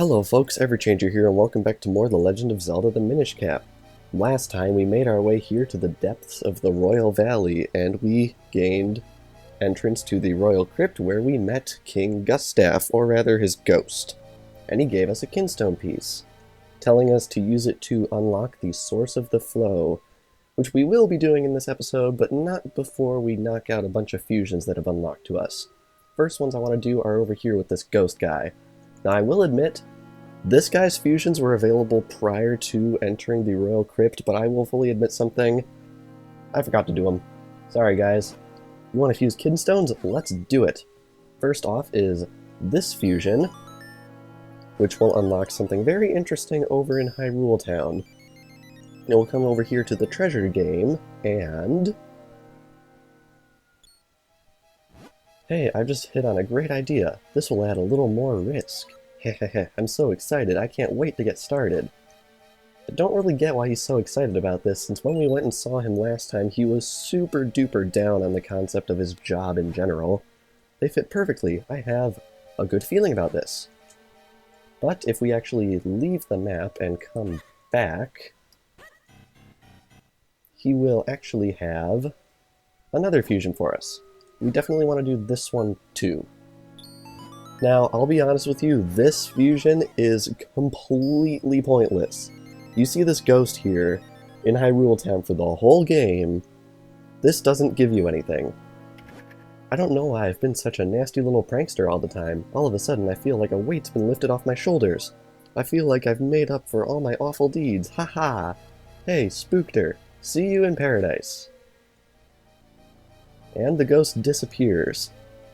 Hello folks, Everchanger here and welcome back to more The Legend of Zelda the Minish Cap. Last time we made our way here to the depths of the Royal Valley and we gained entrance to the Royal Crypt where we met King Gustav, or rather his ghost. And he gave us a Kinstone piece, telling us to use it to unlock the Source of the Flow, which we will be doing in this episode, but not before we knock out a bunch of fusions that have unlocked to us. First ones I want to do are over here with this ghost guy. Now I will admit, this guy's fusions were available prior to entering the Royal Crypt, but I will fully admit something. I forgot to do them. Sorry guys. You want to fuse Kinstones? Let's do it. First off is this fusion, which will unlock something very interesting over in Hyrule Town. It will come over here to the treasure game, and... Hey, I've just hit on a great idea. This will add a little more risk. Hehehe, I'm so excited, I can't wait to get started. I don't really get why he's so excited about this, since when we went and saw him last time, he was super duper down on the concept of his job in general. They fit perfectly. I have a good feeling about this. But if we actually leave the map and come back, he will actually have another fusion for us. We definitely want to do this one too. Now, I'll be honest with you, this fusion is completely pointless. You see this ghost here in Hyrule Town for the whole game. This doesn't give you anything. I don't know why I've been such a nasty little prankster all the time. All of a sudden I feel like a weight's been lifted off my shoulders. I feel like I've made up for all my awful deeds. Haha! Hey, Spookter, see you in paradise. And the ghost disappears.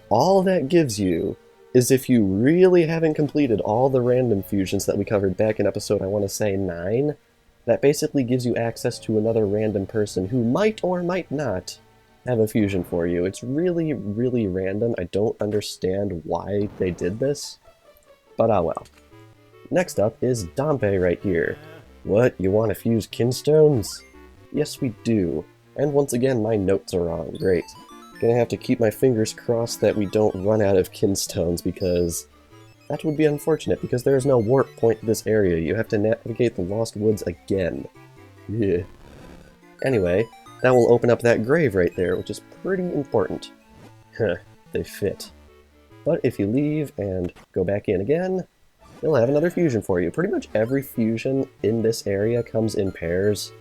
All that gives you is if you really haven't completed all the random fusions that we covered back in episode, I want to say 9, that basically gives you access to another random person who might or might not have a fusion for you. It's really, really random. I don't understand why they did this, but ah well. Next up is Dompe right here. What, you want to fuse Kinstones? Yes, we do. And once again, my notes are wrong. Great. Gonna have to keep my fingers crossed that we don't run out of Kinstones, because that would be unfortunate, because there is no warp point to this area. You have to navigate the Lost Woods again. Yeah. Anyway, that will open up that grave right there, which is pretty important. Huh, they fit. But if you leave and go back in again, they'll have another fusion for you. Pretty much every fusion in this area comes in pairs,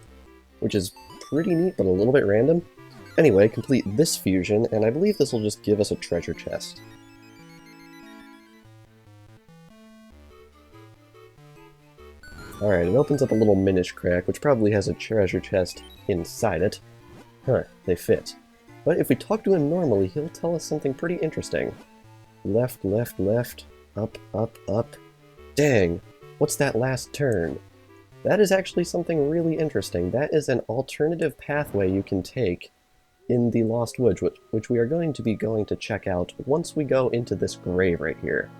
which is pretty neat, but a little bit random. Anyway, complete this fusion, and I believe this will just give us a treasure chest. Alright, it opens up a little Minish Cap, which probably has a treasure chest inside it. Huh, they fit. But if we talk to him normally, he'll tell us something pretty interesting. Left, left, left, up, up, up. Dang, what's that last turn? That is actually something really interesting. That is an alternative pathway you can take in the Lost Woods, which we are going to be going to check out once we go into this grave right here.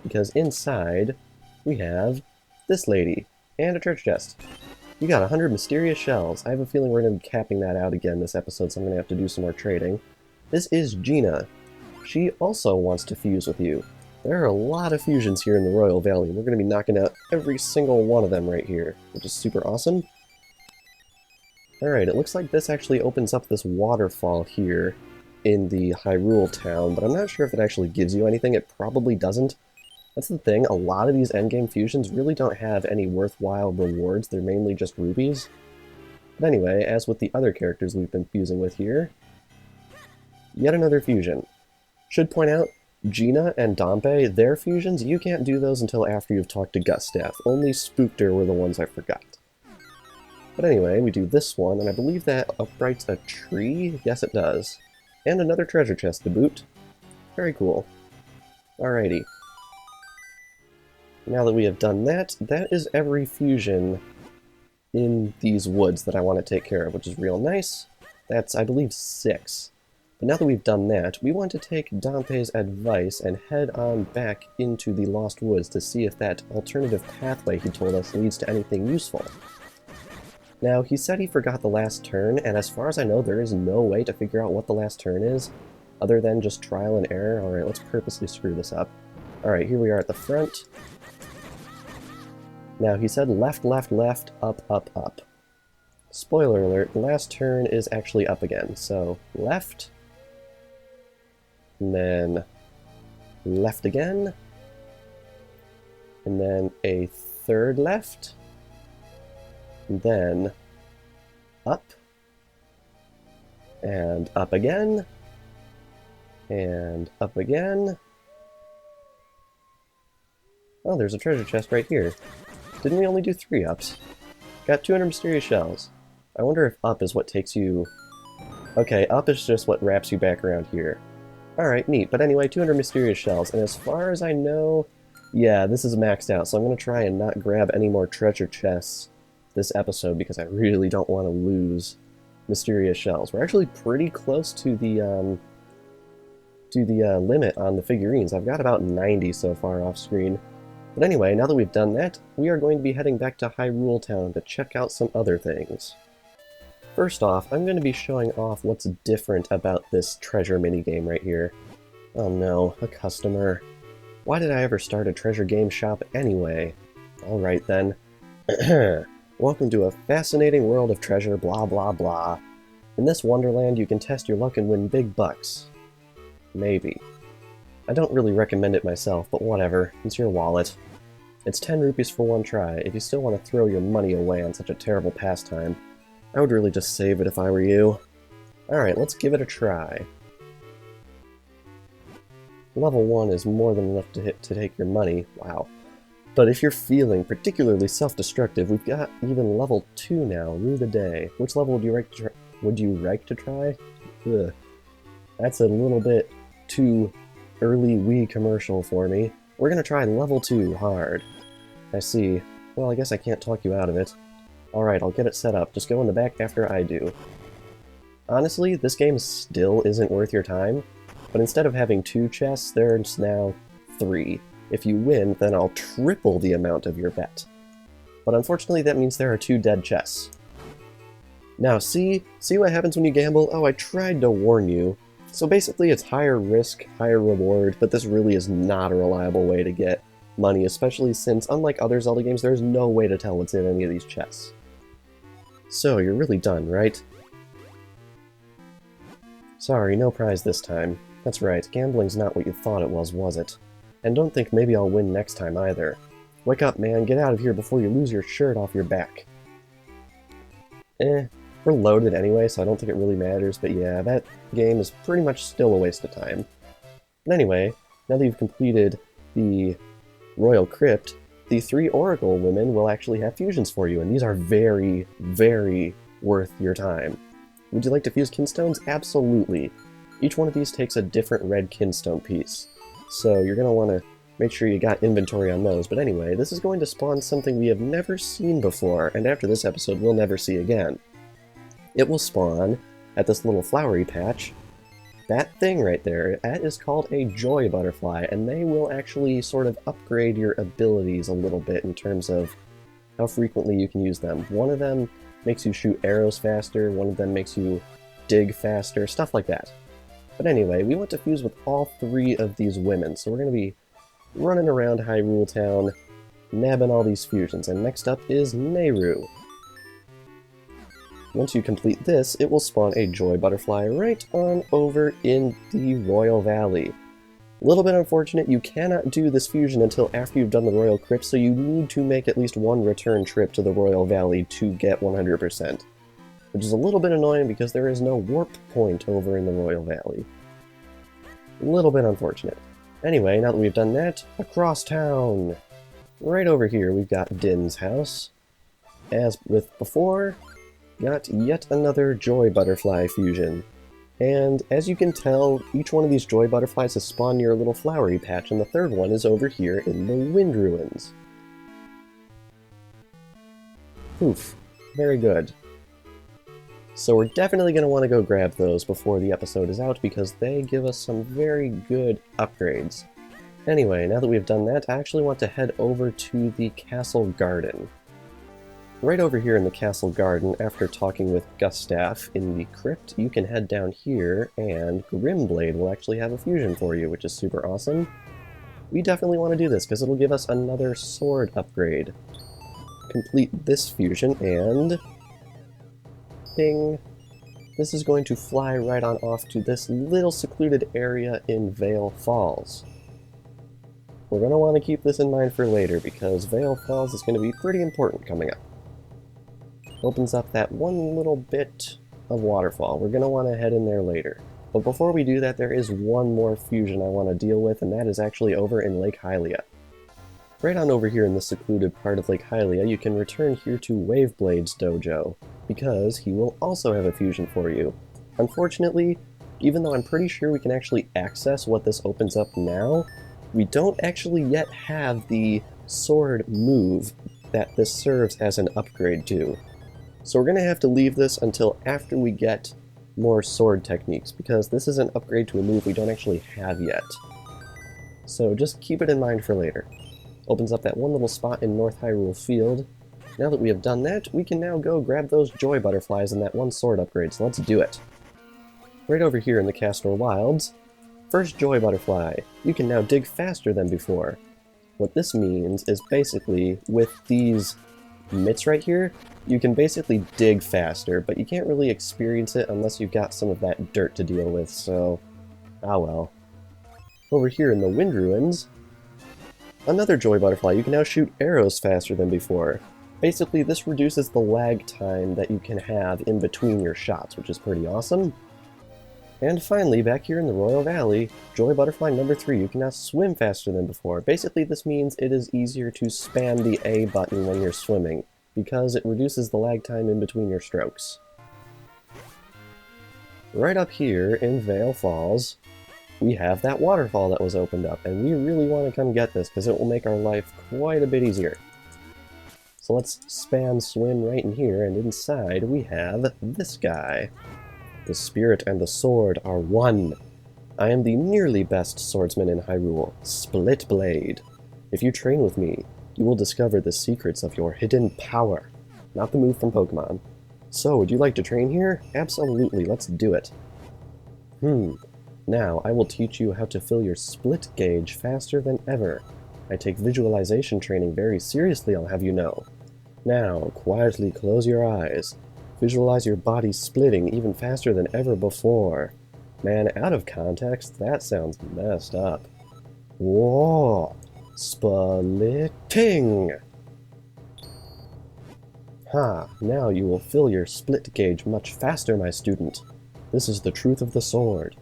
Because inside, we have this lady, and a treasure chest. You got 100 mysterious shells. I have a feeling we're going to be capping that out again this episode, so I'm going to have to do some more trading. This is Gina. She also wants to fuse with you. There are a lot of fusions here in the Royal Valley, and we're going to be knocking out every single one of them right here, which is super awesome. Alright, it looks like this actually opens up this waterfall here in the Hyrule Town, but I'm not sure if it actually gives you anything. It probably doesn't. That's the thing, a lot of these endgame fusions really don't have any worthwhile rewards. They're mainly just rupees. But anyway, as with the other characters we've been fusing with here, yet another fusion. Should point out, Gina and Dompe, their fusions, you can't do those until after you've talked to Gustav. Only Spookter were the ones I forgot. But anyway, we do this one, and I believe that uprights a tree? Yes, it does. And another treasure chest to boot. Very cool. Alrighty. Now that we have done that, that is every fusion in these woods that I want to take care of, which is real nice. That's, I believe, 6. But now that we've done that, we want to take Dompe's advice and head on back into the Lost Woods to see if that alternative pathway he told us leads to anything useful. Now, he said he forgot the last turn, and as far as I know, there is no way to figure out what the last turn is, other than just trial and error. Alright, let's purposely screw this up. Alright, here we are at the front. Now, he said left, left, left, up, up, up. Spoiler alert, the last turn is actually up again. So, left, and then left again, and then a third left, and then up, and up again, and up again. Oh, there's a treasure chest right here. Didn't we only do 3 ups? Got 200 mysterious shells. I wonder if up is what takes you... Okay, up is just what wraps you back around here. Alright, neat. But anyway, 200 mysterious shells. And as far as I know, yeah, this is maxed out. So I'm going to try and not grab any more treasure chests this episode because I really don't want to lose mysterious shells. We're actually pretty close to the limit on the figurines. I've got about 90 so far off screen. But anyway, now that we've done that, we are going to be heading back to Hyrule Town to check out some other things. First off, I'm going to be showing off what's different about this treasure minigame right here. Oh no, a customer. Why did I ever start a treasure game shop anyway? Alright then. Welcome to a fascinating world of treasure, blah blah blah. In this wonderland, you can test your luck and win big bucks. Maybe. I don't really recommend it myself, but whatever. It's your wallet. It's 10 rupees for one try. If you still want to throw your money away on such a terrible pastime, I would really just save it if I were you. Alright, let's give it a try. Level 1 is more than enough to take your money. Wow. But if you're feeling particularly self-destructive, we've got even level 2 now, rue the day. Which level would you like to try? Ugh. That's a little bit too early Wii commercial for me. We're gonna try level 2 hard. I see. Well, I guess I can't talk you out of it. Alright, I'll get it set up. Just go in the back after I do. Honestly, this game still isn't worth your time, but instead of having 2 chests, there's now 3. If you win, then I'll triple the amount of your bet. But unfortunately, that means there are 2 dead chests. Now, see what happens when you gamble? Oh, I tried to warn you. So basically, it's higher risk, higher reward, but this really is not a reliable way to get money, especially since, unlike other Zelda games, there's no way to tell what's in any of these chests. So, you're really done, right? Sorry, no prize this time. That's right, gambling's not what you thought it was it? And don't think maybe I'll win next time either. Wake up, man, get out of here before you lose your shirt off your back. We're loaded anyway, so I don't think it really matters, but yeah, that game is pretty much still a waste of time. But anyway, now that you've completed the Royal Crypt, the 3 Oracle women will actually have fusions for you, and these are very, very worth your time. Would you like to fuse Kinstones? Absolutely. Each one of these takes a different red Kinstone piece, so you're going to want to make sure you got inventory on those. But anyway, this is going to spawn something we have never seen before, and after this episode we'll never see again. It will spawn at this little flowery patch. That thing right there, that is called a Joy Butterfly, and they will actually sort of upgrade your abilities a little bit in terms of how frequently you can use them. One of them makes you shoot arrows faster, one of them makes you dig faster, stuff like that. But anyway, we want to fuse with all 3 of these women, so we're going to be running around Hyrule Town, nabbing all these fusions, and next up is Nehru. Once you complete this, it will spawn a Joy Butterfly right on over in the Royal Valley. A little bit unfortunate, you cannot do this fusion until after you've done the Royal Crypt, so you need to make at least 1 return trip to the Royal Valley to get 100%. Which is a little bit annoying because there is no warp point over in the Royal Valley. A little bit unfortunate. Anyway, now that we've done that, across town! Right over here we've got Din's house. As with before, got yet another Joy Butterfly fusion. And as you can tell, each one of these Joy Butterflies has spawned near a little flowery patch, and the third one is over here in the Wind Ruins. Poof. Very good. So we're definitely going to want to go grab those before the episode is out, because they give us some very good upgrades. Anyway, now that we've done that, I actually want to head over to the Castle Garden. Right over here in the Castle Garden, after talking with Gustav in the crypt, you can head down here, and Grimblade will actually have a fusion for you, which is super awesome. we definitely want to do this because it'll give us another sword upgrade. Complete this fusion and... Bing! This is going to fly right on off to this little secluded area in Vale Falls. We're going to want to keep this in mind for later because Vale Falls is going to be pretty important coming up. Opens up that one little bit of waterfall. We're going to want to head in there later. But before we do that, there is one more fusion I want to deal with, and that is actually over in Lake Hylia. Right on over here in the secluded part of Lake Hylia, you can return here to Waveblade's dojo, because he will also have a fusion for you. Unfortunately, even though I'm pretty sure we can actually access what this opens up now, we don't actually yet have the sword move that this serves as an upgrade to. So we're going to have to leave this until after we get more sword techniques, because this is an upgrade to a move we don't actually have yet. So just keep it in mind for later. Opens up that one little spot in North Hyrule Field. Now that we have done that, we can now go grab those joy butterflies and that one sword upgrade, so let's do it. Right over here in the Castor Wilds, first joy butterfly. You can now dig faster than before. What this means is basically, with these mitts right here, you can basically dig faster, but you can't really experience it unless you've got some of that dirt to deal with, so... ah well. Over here in the Wind Ruins, another joy butterfly. You can now shoot arrows faster than before. Basically, this reduces the lag time that you can have in between your shots, which is pretty awesome. And finally, back here in the Royal Valley, joy butterfly number 3, you can now swim faster than before. Basically, this means it is easier to spam the A button when you're swimming, because it reduces the lag time in between your strokes. Right up here in Vale Falls, we have that waterfall that was opened up, and we really want to come get this because it will make our life quite a bit easier. So let's spam swim right in here, and inside we have this guy. The spirit and the sword are one. I am the nearly best swordsman in Hyrule, Split Blade. If you train with me, you will discover the secrets of your hidden power. Not the move from Pokemon. So, would you like to train here? Absolutely, let's do it. Now, I will teach you how to fill your split gauge faster than ever. I take visualization training very seriously, I'll have you know. Now, quietly close your eyes. Visualize your body splitting even faster than ever before. Man, out of context, that sounds messed up. Whoa! Splitting! Ha! Now you will fill your split gauge much faster, my student. This is the truth of the sword.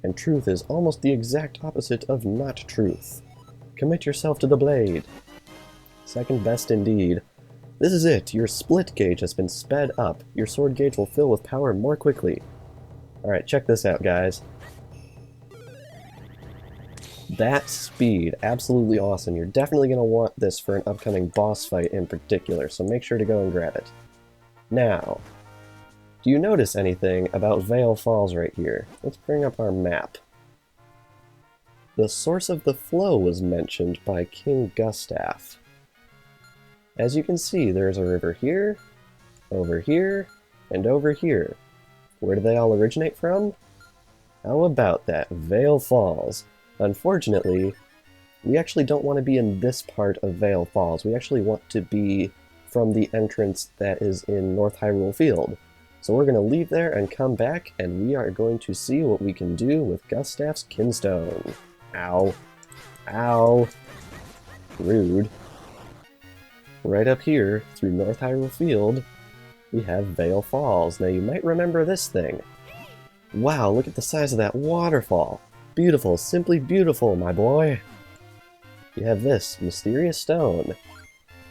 And truth is almost the exact opposite of not truth. Commit yourself to the blade. Second best indeed. This is it. Your split gauge has been sped up. Your sword gauge will fill with power more quickly. Alright, check this out, guys. That speed, absolutely awesome. You're definitely going to want this for an upcoming boss fight in particular, so make sure to go and grab it. Now, do you notice anything about Vale Falls right here? Let's bring up our map. The source of the flow was mentioned by King Gustav. As you can see, there's a river here, and over here. Where do they all originate from? How about that? Vale Falls. Unfortunately, we actually don't want to be in this part of Vale Falls. We actually want to be from the entrance that is in North Hyrule Field. So we're going to leave there and come back, and we are going to see what we can do with Gustav's Kinstone. Ow. Ow. Rude. Right up here, through North Hyrule Field, we have Vale Falls. Now you might remember this thing. Wow, look at the size of that waterfall. Beautiful, simply beautiful, my boy. You have this mysterious stone.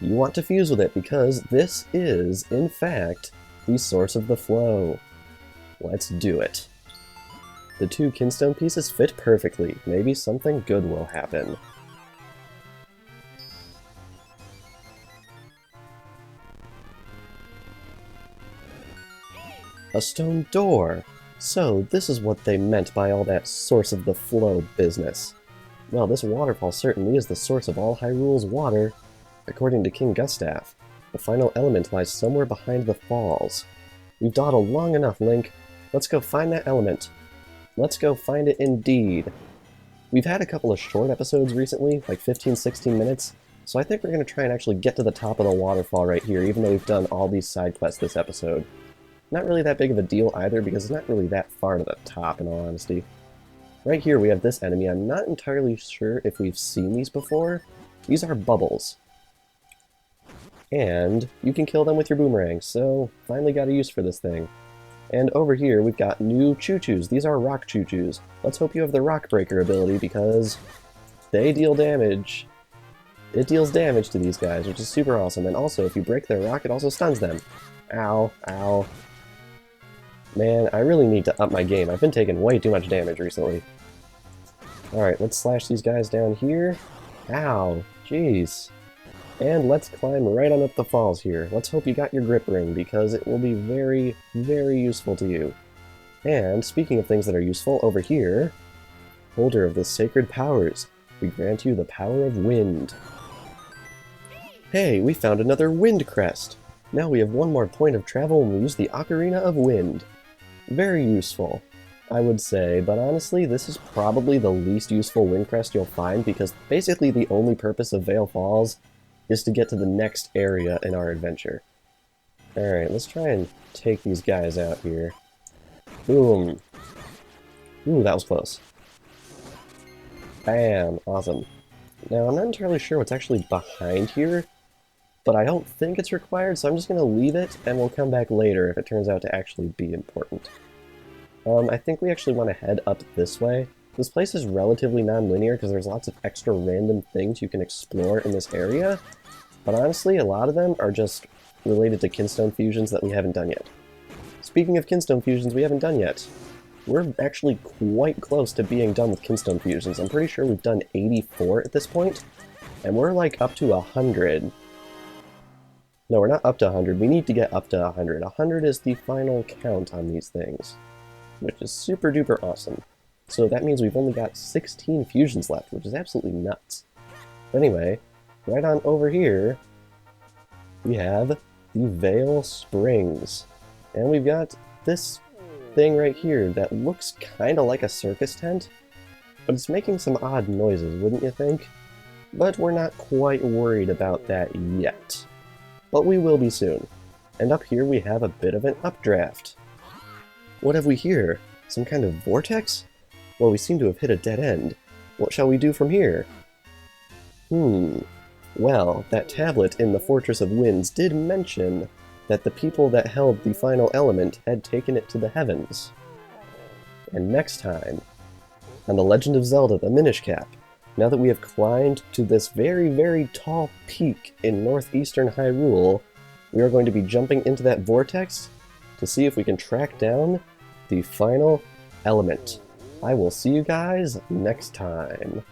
You want to fuse with it because this is, in fact, the source of the flow. Let's do it. The two Kinstone pieces fit perfectly. Maybe something good will happen. A stone door! So, this is what they meant by all that source of the flow business. Well, this waterfall certainly is the source of all Hyrule's water. According to King Gustav, the final element lies somewhere behind the falls. We've dawdled long enough, Link. Let's go find that element. Let's go find it indeed. We've had a couple of short episodes recently, like 15-16 minutes, so I think we're going to try and actually get to the top of the waterfall right here, even though we've done all these side quests this episode. Not really that big of a deal either, because it's not really that far to the top, in all honesty. Right here we have this enemy. I'm not entirely sure if we've seen these before. These are bubbles. And you can kill them with your boomerang, so finally got a use for this thing. And over here we've got new choo-choos. These are rock choo-choos. Let's hope you have the rock breaker ability because they deal damage. It deals damage to these guys, which is super awesome. And also, if you break their rock, it also stuns them. Ow, ow. Man, I really need to up my game. I've been taking way too much damage recently. Alright, let's slash these guys down here. Ow, jeez. And let's climb right on up the falls here. Let's hope you got your grip ring, because it will be very, very useful to you. And speaking of things that are useful, over here, holder of the sacred powers. We grant you the power of wind. Hey, we found another wind crest. Now we have one more point of travel when we use the Ocarina of Wind. Very useful, I would say, but honestly, this is probably the least useful wind crest you'll find, because basically the only purpose of Vale Falls is to get to the next area in our adventure. Alright, let's try and take these guys out here. Boom. Ooh, that was close. Bam. Awesome. Now, I'm not entirely sure what's actually behind here, but I don't think it's required, so I'm just going to leave it, and we'll come back later if it turns out to actually be important. I think we actually want to head up this way. This place is relatively non-linear because there's lots of extra random things you can explore in this area, but honestly, a lot of them are just related to Kinstone fusions that we haven't done yet. Speaking of Kinstone fusions we haven't done yet, we're actually quite close to being done with Kinstone fusions. I'm pretty sure we've done 84 at this point, and we're like up to 100. No, we're not up to 100. We need to get up to 100. 100 is the final count on these things, which is super duper awesome. So that means we've only got 16 fusions left, which is absolutely nuts. But anyway, right on over here, we have the Vale Springs. And we've got this thing right here that looks kind of like a circus tent, but it's making some odd noises, wouldn't you think? But we're not quite worried about that yet. But we will be soon. And up here we have a bit of an updraft. What have we here? Some kind of vortex? Well, we seem to have hit a dead end. What shall we do from here? Well, that tablet in the Fortress of Winds did mention that the people that held the final element had taken it to the heavens. And next time, on The Legend of Zelda, the Minish Cap, now that we have climbed to this very, very tall peak in northeastern Hyrule, we are going to be jumping into that vortex to see if we can track down the final element. I will see you guys next time.